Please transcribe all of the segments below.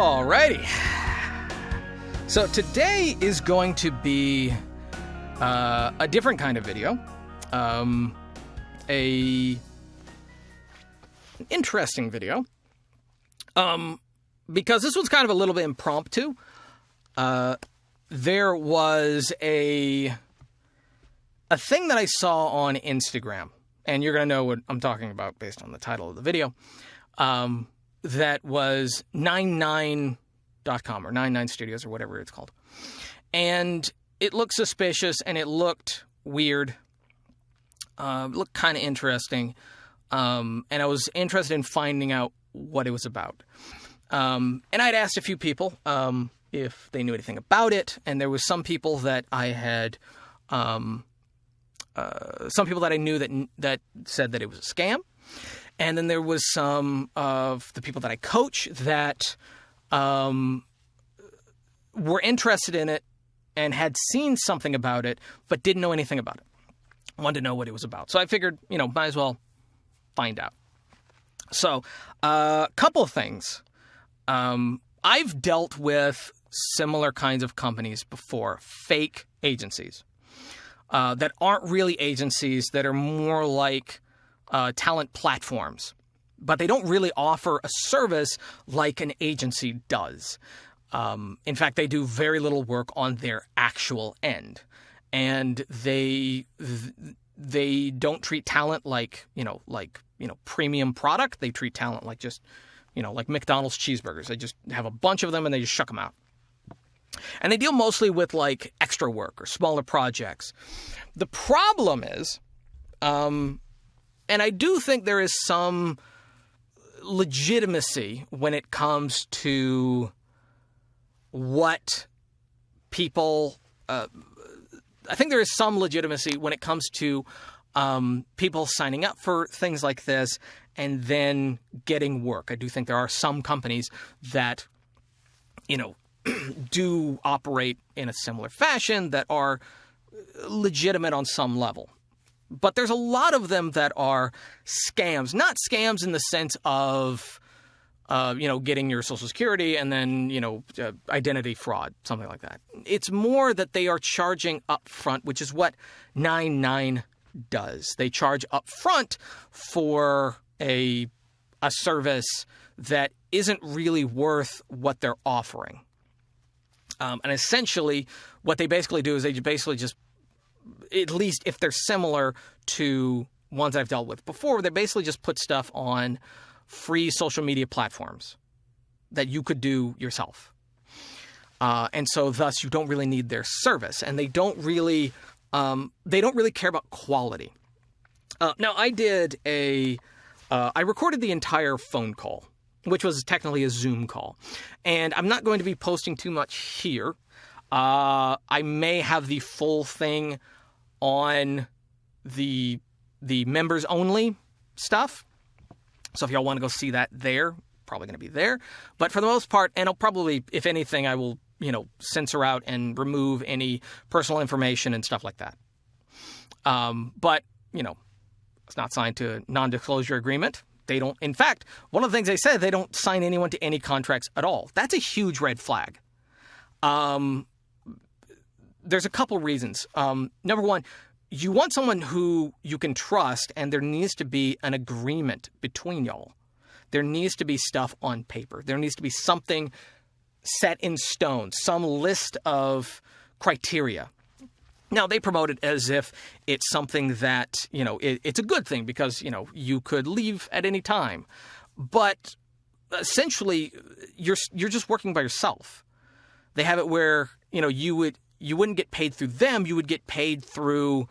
Alrighty. So today is going to be a different kind of video. An interesting video. Because this was kind of a little bit impromptu. There was a thing that I saw on Instagram, and you're going to know what I'm talking about based on the title of the video, that was Nine9.com or 99 Studios or whatever it's called. And it looked suspicious, and it looked weird. It looked kind of interesting, and I was interested in finding out what it was about. And I'd asked a few people if they knew anything about it, and there was some people that I had, some people that I knew that said that it was a scam, and then there was some of the people that I coach that were interested in it and had seen something about it, but didn't know anything about it. Wanted to know what it was about, so I figured, might as well find out. So, a couple of things. I've dealt with similar kinds of companies before, fake agencies that aren't really agencies, that are more like talent platforms, but they don't really offer a service like an agency does. In fact, they do very little work on their actual end, and they don't treat talent like premium product. They treat talent like just like McDonald's cheeseburgers. They just have a bunch of them and they just shuck them out. And they deal mostly with like extra work or smaller projects. The problem is, and I do think there is some legitimacy when it comes to what people, I think there is some legitimacy when it comes to people signing up for things like this and then getting work. I do think there are some companies that, do operate in a similar fashion that are legitimate on some level. But there's a lot of them that are scams. Not scams in the sense of, getting your Social Security and then, identity fraud, something like that. It's more that they are charging upfront, which is what Nine9 does. They charge upfront for a service that isn't really worth what they're offering. And essentially, what they basically do is they basically just, at least if they're similar to ones I've dealt with before, they basically just put stuff on free social media platforms that you could do yourself. And so thus you don't really need their service, and they don't really care about quality. Now I did I recorded the entire phone call, which was technically a Zoom call, and I'm not going to be posting too much here. I may have the full thing on the members only stuff. So if y'all want to go see that there, probably going to be there. But for the most part, and I'll probably, if anything, I will, censor out and remove any personal information and stuff like that. But, it's not signed to a non-disclosure agreement. They don't, in fact, one of the things they said, they don't sign anyone to any contracts at all. That's a huge red flag. There's a couple reasons. Number one, you want someone who you can trust, and there needs to be an agreement between y'all. There needs to be stuff on paper. There needs to be something set in stone, some list of criteria. Now, they promote it as if it's something that, it's a good thing because, you could leave at any time. But essentially, you're just working by yourself. They have it where, you wouldn't get paid through them. You would get paid through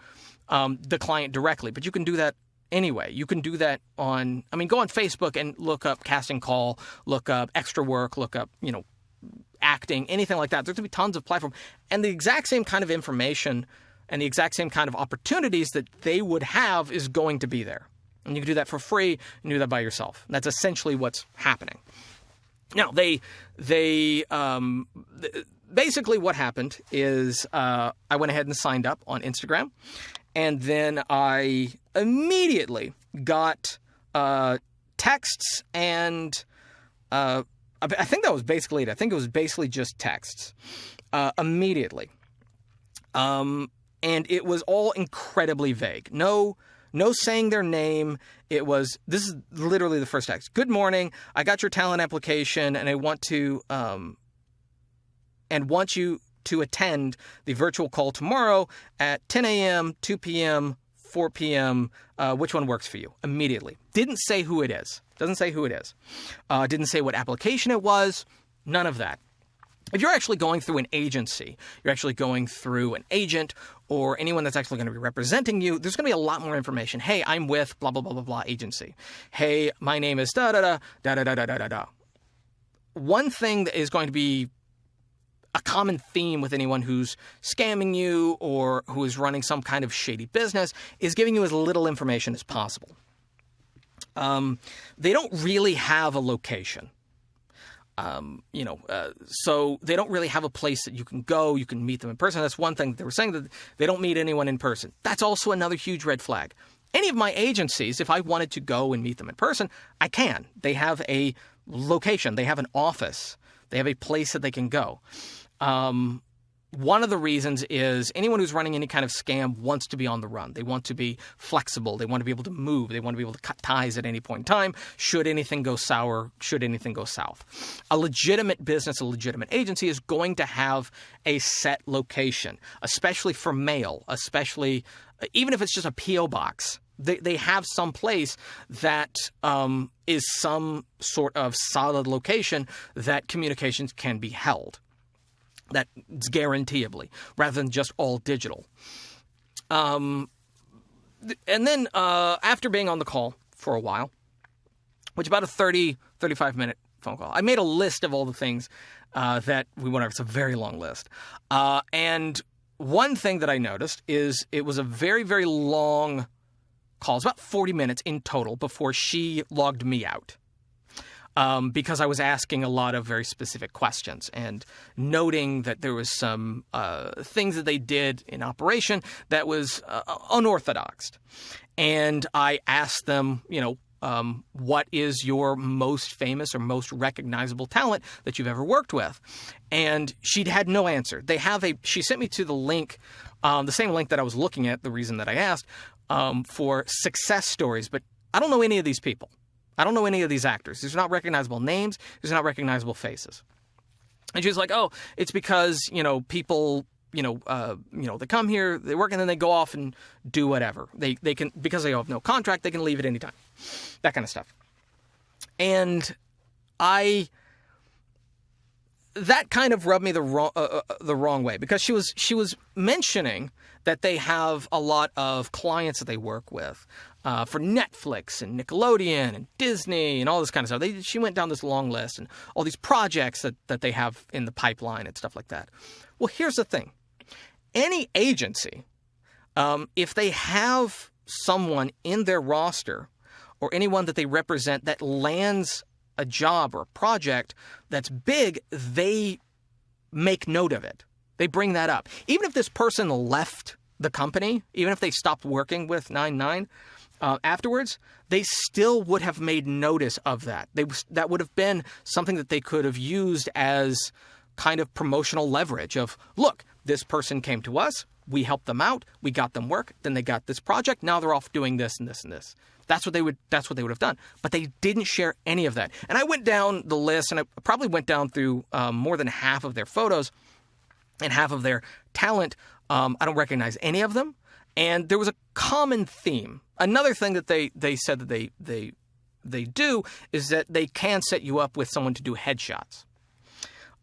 the client directly. But you can do that anyway. You can do that go on Facebook and look up casting call, look up extra work, look up, acting, anything like that. There's going to be tons of platform. And the exact same kind of information and the exact same kind of opportunities that they would have is going to be there. And you can do that for free and do that by yourself. And that's essentially what's happening. Now, basically what happened is I went ahead and signed up on Instagram, and then I immediately got texts and I think that was basically it. I think it was basically just texts immediately. And it was all incredibly vague. No saying their name. This is literally the first text. Good morning. I got your talent application and I want you to attend the virtual call tomorrow at 10 a.m., 2 p.m., 4 p.m. Which one works for you? Immediately. Didn't say who it is. Doesn't say who it is. Didn't say what application it was. None of that. If you're actually going through an agency, you're actually going through an agent or anyone that's actually going to be representing you, there's going to be a lot more information. Hey, I'm with blah, blah, blah, blah, blah agency. Hey, my name is da-da-da, da-da-da, da-da-da. One thing that is going to be a common theme with anyone who's scamming you or who is running some kind of shady business is giving you as little information as possible. They don't really have a location. So they don't really have a place that you can go. You can meet them in person. That's one thing that they were saying, that they don't meet anyone in person. That's also another huge red flag. Any of my agencies, if I wanted to go and meet them in person, I can. They have a location. They have an office. They have a place that they can go. One of the reasons is anyone who's running any kind of scam wants to be on the run. They want to be flexible. They want to be able to move. They want to be able to cut ties at any point in time should anything go sour, should anything go south. A legitimate business, a legitimate agency is going to have a set location, especially for mail, especially even if it's just a P.O. box. They have some place that is some sort of solid location that communications can be held. That's guaranteeably, rather than just all digital. And then after being on the call for a while, which about a 35-minute phone call, I made a list of all the things that we went over. It's a very long list. And one thing that I noticed is it was a very, very long call. It's about 40 minutes in total before she logged me out. Because I was asking a lot of very specific questions and noting that there was some things that they did in operation that was unorthodox. And I asked them, what is your most famous or most recognizable talent that you've ever worked with? And she had no answer. She sent me to the link, the same link that I was looking at, the reason that I asked, for success stories. But I don't know any of these people. I don't know any of these actors. These are not recognizable names. These are not recognizable faces. And she was like, oh, it's because, people, they come here, they work, and then they go off and do whatever. They can, because they have no contract, they can leave at any time. That kind of stuff. And that kind of rubbed me the wrong way, because she was mentioning that they have a lot of clients that they work with for Netflix and Nickelodeon and Disney and all this kind of stuff. She went down this long list and all these projects that they have in the pipeline and stuff like that. Well, here's the thing. Any agency, if they have someone in their roster or anyone that they represent that lands a job or a project that's big, they make note of it. They bring that up. Even if this person left the company, even if they stopped working with Nine9 afterwards, they still would have made notice of that. That would have been something that they could have used as kind of promotional leverage of, look, this person came to us, we helped them out, we got them work, then they got this project, now they're off doing this and this and this. That's what they would have done. But they didn't share any of that. And I went down the list, and I probably went down through more than half of their photos and half of their talent. I don't recognize any of them. And there was a common theme. Another thing that they said that they do is that they can set you up with someone to do headshots.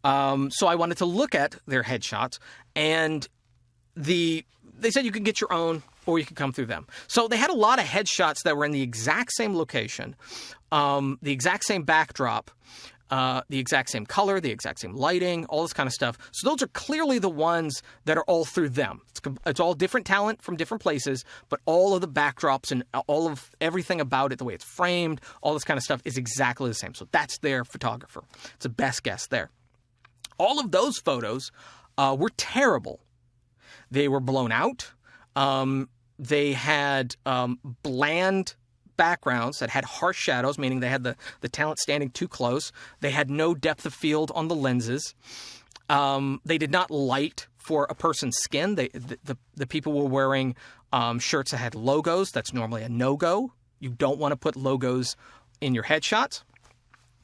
So I wanted to look at their headshots, and they said you can get your own, or you can come through them. So they had a lot of headshots that were in the exact same location, the exact same backdrop, the exact same color, the exact same lighting, all this kind of stuff. So those are clearly the ones that are all through them. It's all different talent from different places, but all of the backdrops and all of everything about it, the way it's framed, all this kind of stuff is exactly the same. So that's their photographer. It's a best guess there. All of those photos were terrible. They were blown out. They had bland backgrounds that had harsh shadows, meaning they had the talent standing too close. They had no depth of field on the lenses. They did not light for a person's skin. The people were wearing shirts that had logos. That's normally a no-go. You don't want to put logos in your headshots.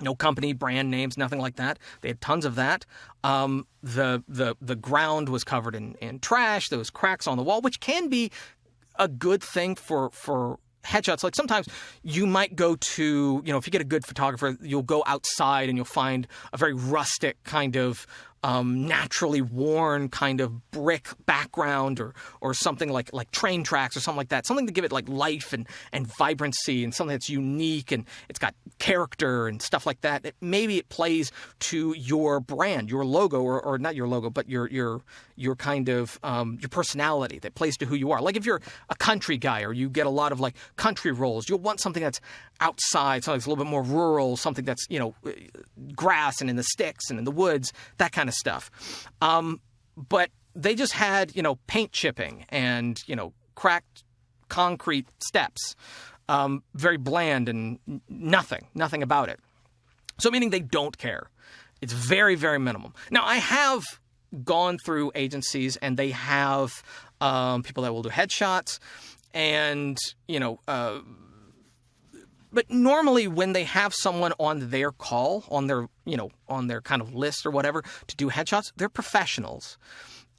No company, brand names, nothing like that. They had tons of that. The ground was covered in trash. There was cracks on the wall, which can be a good thing for headshots. Like sometimes you might go to, if you get a good photographer, you'll go outside and you'll find a very rustic kind of naturally worn kind of brick background or something like train tracks or something like that. Something to give it like life and vibrancy and something that's unique and it's got character and stuff like that. Maybe it plays to your brand, your logo, or not your logo, but your kind of your personality that plays to who you are. Like if you're a country guy or you get a lot of like country roles, you'll want something that's outside, something that's a little bit more rural, something that's, grass and in the sticks and in the woods, that kind of stuff. But they just had, paint chipping and, cracked concrete steps, very bland and nothing about it. So meaning they don't care. It's very, very minimum. Now, I have gone through agencies and they have people that will do headshots and, but normally when they have someone on their call, on their kind of list or whatever to do headshots, they're professionals.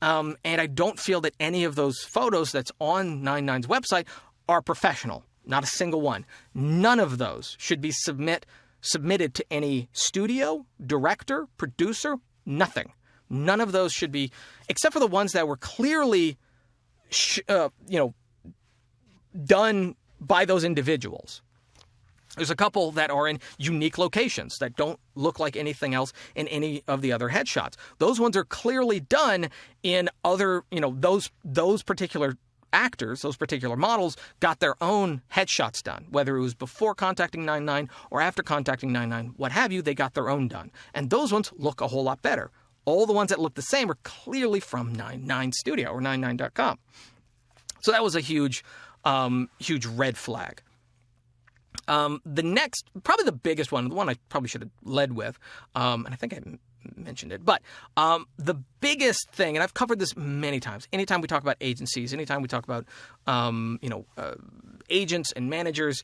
And I don't feel that any of those photos that's on Nine9's website are professional. Not a single one. None of those should be submitted to any studio, director, producer, nothing. None of those should be, except for the ones that were clearly, done by those individuals. There's a couple that are in unique locations that don't look like anything else in any of the other headshots. Those ones are clearly done in other, those particular actors, those particular models got their own headshots done. Whether it was before contacting Nine9 or after contacting Nine9, what have you, they got their own done. And those ones look a whole lot better. All the ones that look the same are clearly from Nine9 Studio or Nine9.com. So that was a huge red flag. The next, probably the biggest one, the one I probably should have led with, and I think I mentioned it, but the biggest thing, and I've covered this many times, anytime we talk about agencies, anytime we talk about, agents and managers,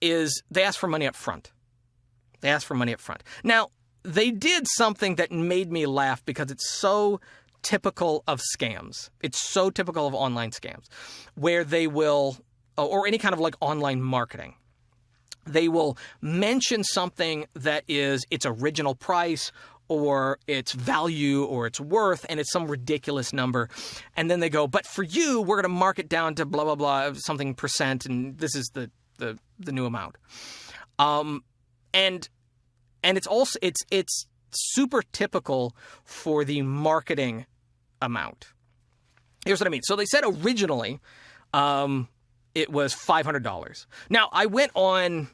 is they ask for money up front. They ask for money up front. Now, they did something that made me laugh because it's so typical of scams. It's so typical of online scams, where they will, or any kind of like online marketing, they will mention something that is its original price or its value or its worth, and it's some ridiculous number. And then they go, but for you, we're going to mark it down to blah, blah, blah, something percent, and this is the new amount. And it's also, it's super typical for the marketing amount. Here's what I mean. So they said originally, it was $500. Now, I went on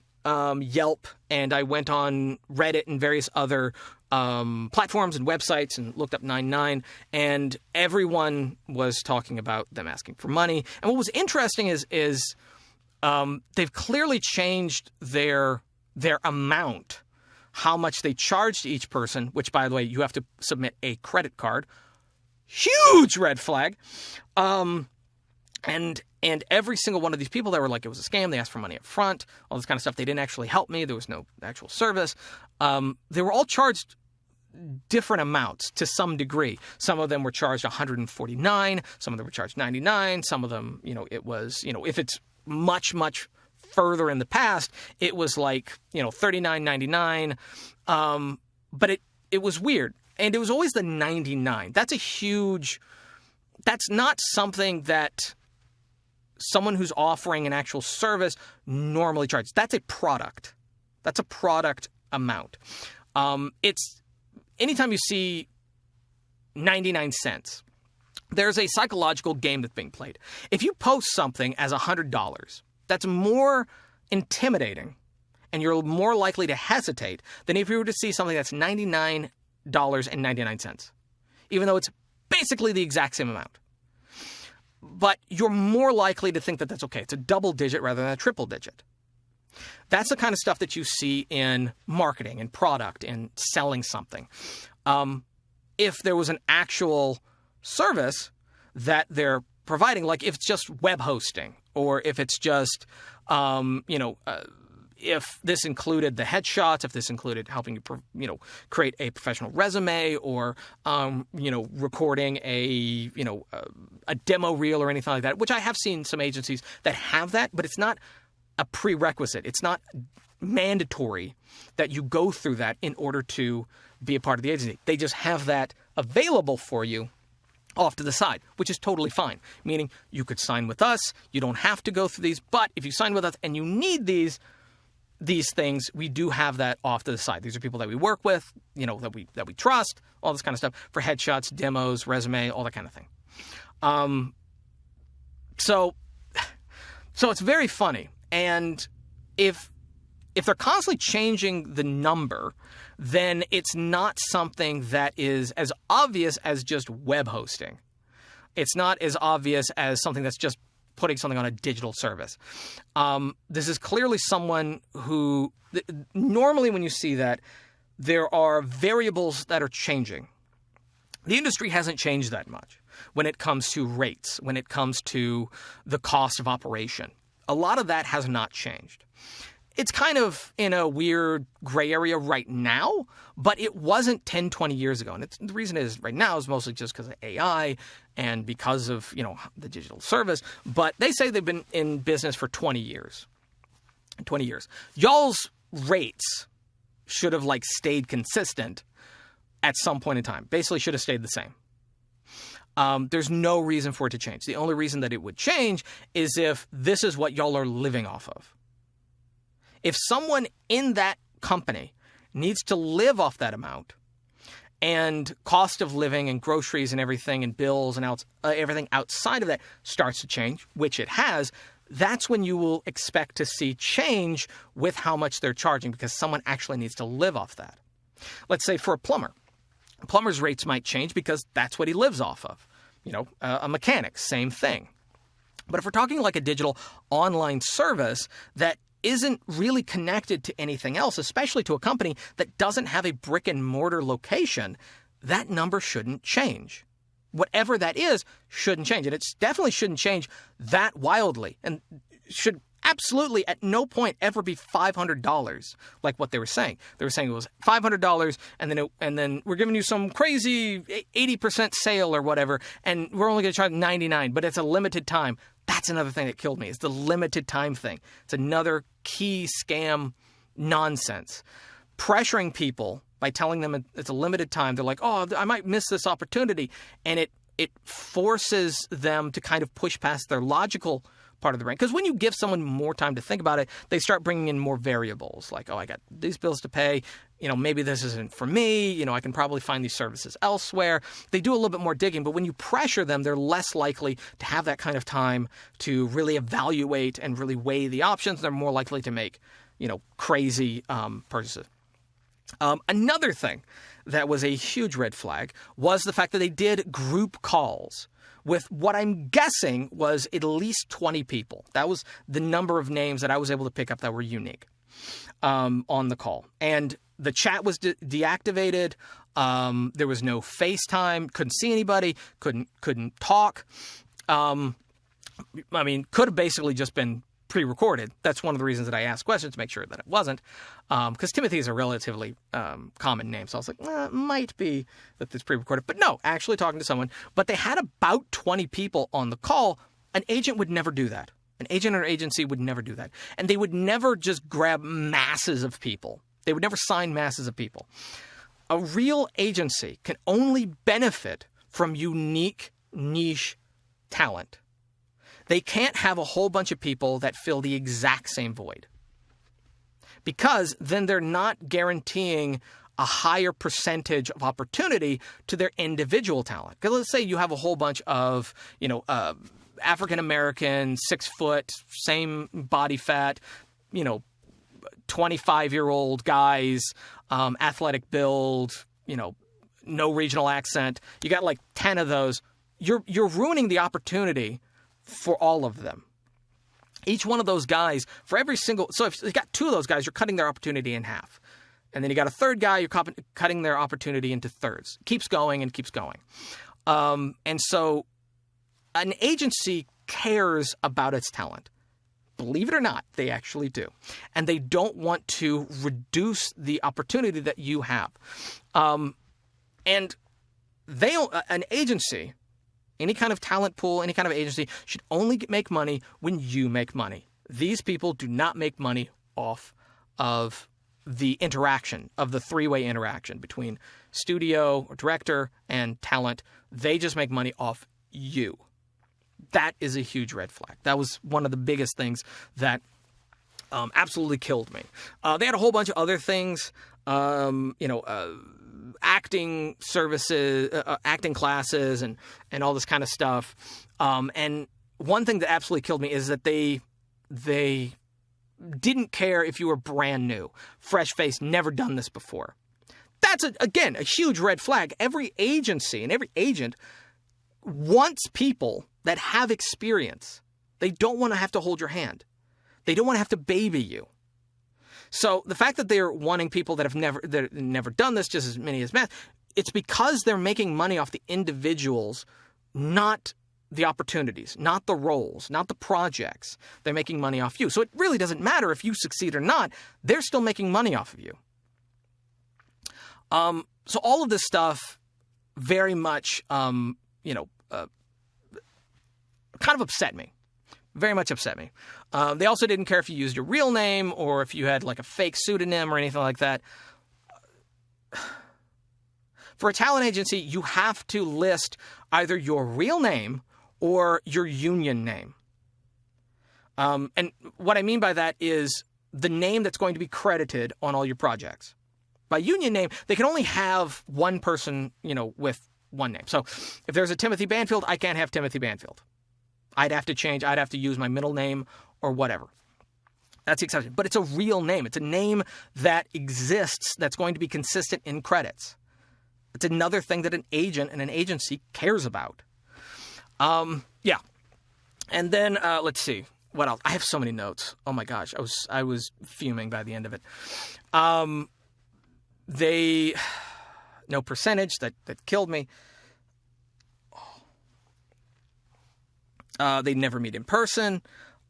Yelp and I went on Reddit and various other platforms and websites and looked up Nine9, and everyone was talking about them asking for money. And what was interesting is they've clearly changed their amount, how much they charge to each person, which, by the way, you have to submit a credit card. Huge red flag. And every single one of these people that were like, it was a scam, they asked for money up front, all this kind of stuff, they didn't actually help me, there was no actual service. They were all charged different amounts to some degree. Some of them were charged $149, some of them were charged $99, some of them, it was, if it's much, much further in the past, it was like, $39.99. But it was weird. And it was always the 99. That's not something that someone who's offering an actual service normally charges. That's a product. That's a product amount. It's anytime you see 99 cents, there's a psychological game that's being played. If you post something as $100, that's more intimidating and you're more likely to hesitate than if you were to see something that's $99.99, even though it's basically the exact same amount. but you're more likely to think that that's okay. It's a double digit rather than a triple digit. That's the kind of stuff that you see in marketing and product and selling something. If there was an actual service that they're providing, like if it's just web hosting, or if it's just, if this included the headshots, if this included helping you, create a professional resume, or, recording a demo reel or anything like that, which I have seen some agencies that have that, but it's not a prerequisite. It's not mandatory that you go through that in order to be a part of the agency. They just have that available for you off to the side, which is totally fine. Meaning you could sign with us. You don't have to go through these, but if you sign with us and you need these things, we do have that off to the side. These are people that we work with, that we trust, all this kind of stuff for headshots, demos, resume, all that kind of thing. So it's very funny. And if they're constantly changing the number, then it's not something that is as obvious as just web hosting. It's not as obvious as something that's just putting something on a digital service. This is clearly someone who, normally when you see that, there are variables that are changing. The industry hasn't changed that much when it comes to rates, when it comes to the cost of operation. A lot of that has not changed. It's kind of in a weird gray area right now, but it wasn't 10, 20 years ago. And the reason is right now is mostly just because of AI and because of, the digital service. But they say they've been in business for 20 years. 20 years. Y'all's rates should have stayed consistent at some point in time. Basically should have stayed the same. There's no reason for it to change. The only reason that it would change is if this is what y'all are living off of. If someone in that company needs to live off that amount, and cost of living and groceries and everything and bills and everything outside of that starts to change, which it has, that's when you will expect to see change with how much they're charging, because someone actually needs to live off that. Let's say for a plumber's rates might change because that's what he lives off of. A mechanic, same thing. But if we're talking like a digital online service that isn't really connected to anything else, especially to a company that doesn't have a brick and mortar location, that number shouldn't change. Whatever that is shouldn't change. And it definitely shouldn't change that wildly, and should absolutely at no point ever be $500 like what they were saying. They were saying it was $500 and then we're giving you some crazy 80% sale or whatever, and we're only going to charge $99, but it's a limited time. That's another thing that killed me, is the limited time thing. It's another key scam nonsense. Pressuring people by telling them it's a limited time. They're like, oh, I might miss this opportunity. And it forces them to kind of push past their logical part of the brain. Because when you give someone more time to think about it, they start bringing in more variables. Like, oh, I got these bills to pay. Maybe this isn't for me. I can probably find these services elsewhere. They do a little bit more digging. But when you pressure them, they're less likely to have that kind of time to really evaluate and really weigh the options. They're more likely to make, crazy purchases. Another thing that was a huge red flag was the fact that they did group calls with what I'm guessing was at least 20 people. That was the number of names that I was able to pick up that were unique on the call. And the chat was deactivated. There was no FaceTime. Couldn't see anybody. Couldn't talk. Could have basically just been pre-recorded. That's one of the reasons that I asked questions, to make sure that it wasn't. Because Timothy is a relatively common name. So I was like, it might be that it's pre-recorded. But no, actually talking to someone. But they had about 20 people on the call. An agent would never do that. An agent or agency would never do that. And they would never just grab masses of people. They would never sign masses of people. A real agency can only benefit from unique niche talent. They can't have a whole bunch of people that fill the exact same void, because then they're not guaranteeing a higher percentage of opportunity to their individual talent. Because let's say you have a whole bunch of, African-American, 6 foot, same body fat, 25-year-old guys, athletic build, no regional accent. You got like 10 of those. You're ruining the opportunity for all of them. Each one of those guys, for every single... So if you got 2 of those guys, you're cutting their opportunity in half. And then you got a third guy, you're cutting their opportunity into thirds. Keeps going and keeps going. And so an agency cares about its talent. Believe it or not, they actually do. And they don't want to reduce the opportunity that you have. And an agency, any kind of talent pool, any kind of agency, should only make money when you make money. These people do not make money off of the interaction, of the 3-way interaction between studio or director and talent. They just make money off you. That is a huge red flag. That was one of the biggest things that absolutely killed me. They had a whole bunch of other things, acting services, acting classes, and all this kind of stuff. And one thing that absolutely killed me is that they didn't care if you were brand new, fresh-faced, never done this before. That's, again, a huge red flag. Every agency and every agent wants people that have experience. They don't want to have to hold your hand. They don't want to have to baby you. So the fact that they're wanting people that have never done this, just as many as math, it's because they're making money off the individuals, not the opportunities, not the roles, not the projects. They're making money off you. So it really doesn't matter if you succeed or not. They're still making money off of you. So all of this stuff very much, kind of upset me. Very much upset me. They also didn't care if you used your real name or if you had like a fake pseudonym or anything like that. For a talent agency, you have to list either your real name or your union name. And what I mean by that is the name that's going to be credited on all your projects. By union name, they can only have one person, with one name. So if there's a Timothy Banfield, I can't have Timothy Banfield. I'd have to change. I'd have to use my middle name or whatever. That's the exception. But it's a real name. It's a name that exists that's going to be consistent in credits. It's another thing that an agent and an agency cares about. Yeah. And then, let's see. What else? I have so many notes. Oh my gosh. I was fuming by the end of it. No percentage, that killed me. They never meet in person.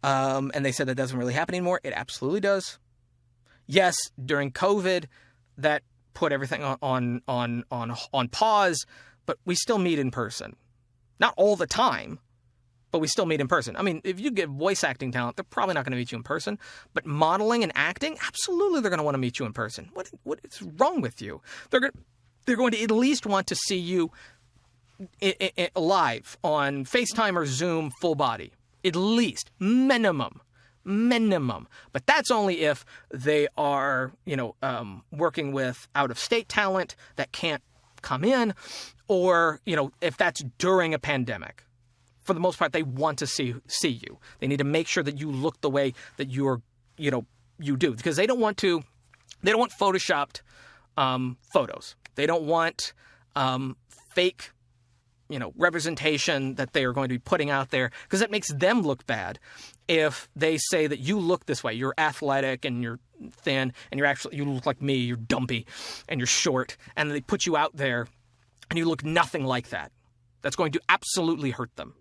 And they said that doesn't really happen anymore. It absolutely does. Yes, during COVID, that put everything on pause, but we still meet in person. Not all the time, but we still meet in person. I mean, if you get voice acting talent, they're probably not going to meet you in person. But modeling and acting, absolutely they're going to want to meet you in person. What is wrong with you? They're going to at least want to see you live on FaceTime or Zoom full body. At least. Minimum. But that's only if they are, working with out-of-state talent that can't come in, or, if that's during a pandemic. For the most part, they want to see you. They need to make sure that you look the way that you do, because they don't want photoshopped photos. They don't want fake representation that they are going to be putting out there, because it makes them look bad if they say that you look this way. You're athletic and you're thin and you look like me, you're dumpy and you're short, and they put you out there and you look nothing like that. That's going to absolutely hurt them.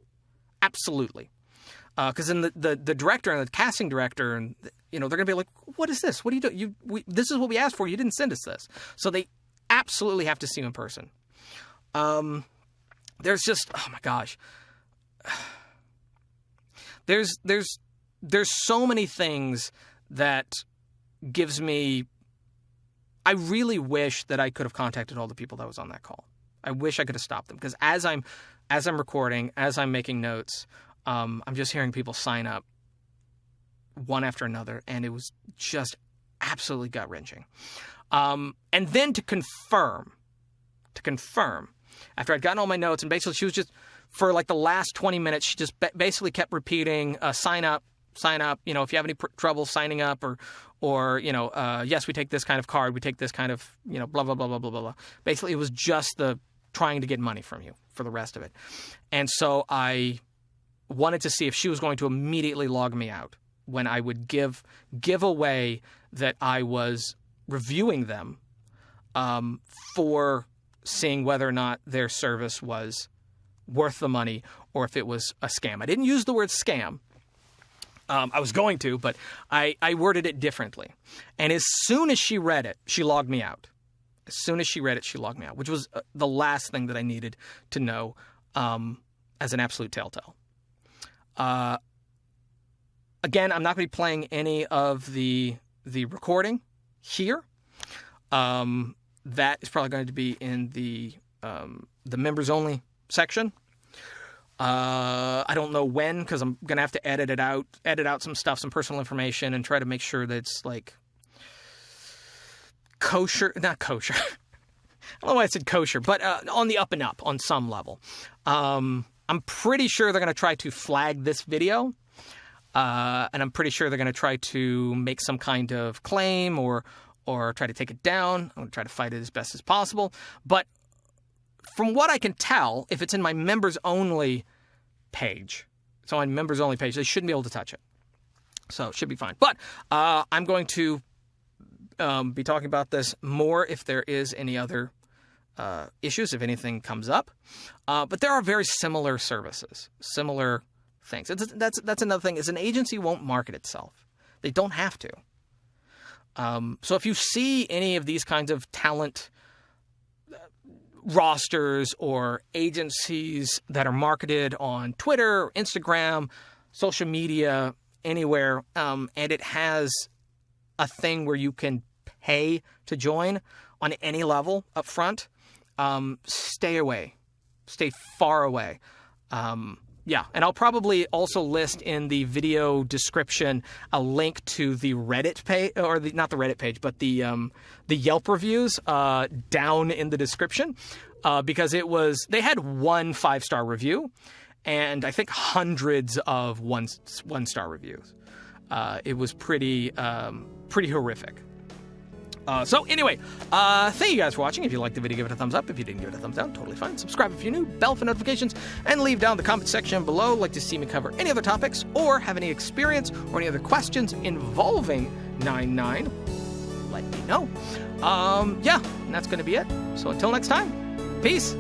Absolutely. Because then the director and the casting director, and they're going to be like, what is this? What are you doing? This is what we asked for. You didn't send us this. So they absolutely have to see you in person. There's just, oh my gosh. There's so many things that gives me, I really wish that I could have contacted all the people that was on that call. I wish I could have stopped them, because as I'm recording, as I'm making notes, I'm just hearing people sign up one after another, and it was just absolutely gut-wrenching. And then to confirm, after I'd gotten all my notes, and basically she was just, for like the last 20 minutes, she just basically kept repeating, sign up, if you have any trouble signing up, or yes, we take this kind of card, we take this kind of, blah, blah, blah, blah, blah, blah. Basically, it was just the trying to get money from you for the rest of it. And so I wanted to see if she was going to immediately log me out when I would give away that I was reviewing them for seeing whether or not their service was worth the money or if it was a scam. I didn't use the word scam. I was going to, but I worded it differently. And as soon as she read it, she logged me out. As soon as she read it, she logged me out, which was the last thing that I needed to know as an absolute telltale. Again, I'm not going to be playing any of the recording here. That is probably going to be in the members only section. I don't know when, because I'm going to have to edit out some stuff, some personal information, and try to make sure that it's like kosher, not kosher. I don't know why I said kosher, but on the up and up on some level. I'm pretty sure they're going to try to flag this video. And I'm pretty sure they're going to try to make some kind of claim or try to take it down. I'm going to try to fight it as best as possible. But from what I can tell, if it's in my members only page, it's on my members only page, they shouldn't be able to touch it. So it should be fine. But I'm going to be talking about this more if there is any other issues, if anything comes up. But there are very similar services, similar things. That's another thing, is an agency won't market itself. They don't have to. So if you see any of these kinds of talent rosters or agencies that are marketed on Twitter, Instagram, social media, anywhere, and it has a thing where you can pay to join on any level up front, stay away. Stay far away. Yeah, and I'll probably also list in the video description a link to the Reddit page, or not the Reddit page, but the Yelp reviews down in the description, because they had 1 5-star review, and I think hundreds of one-star reviews. It was pretty horrific. So anyway, thank you guys for watching. If you liked the video, give it a thumbs up. If you didn't, give it a thumbs down. Totally fine. Subscribe if you're new, bell for notifications, and leave down the comment section below. Like to see me cover any other topics, or have any experience or any other questions involving 9-9, let me know. Yeah, and that's going to be it. So until next time, peace.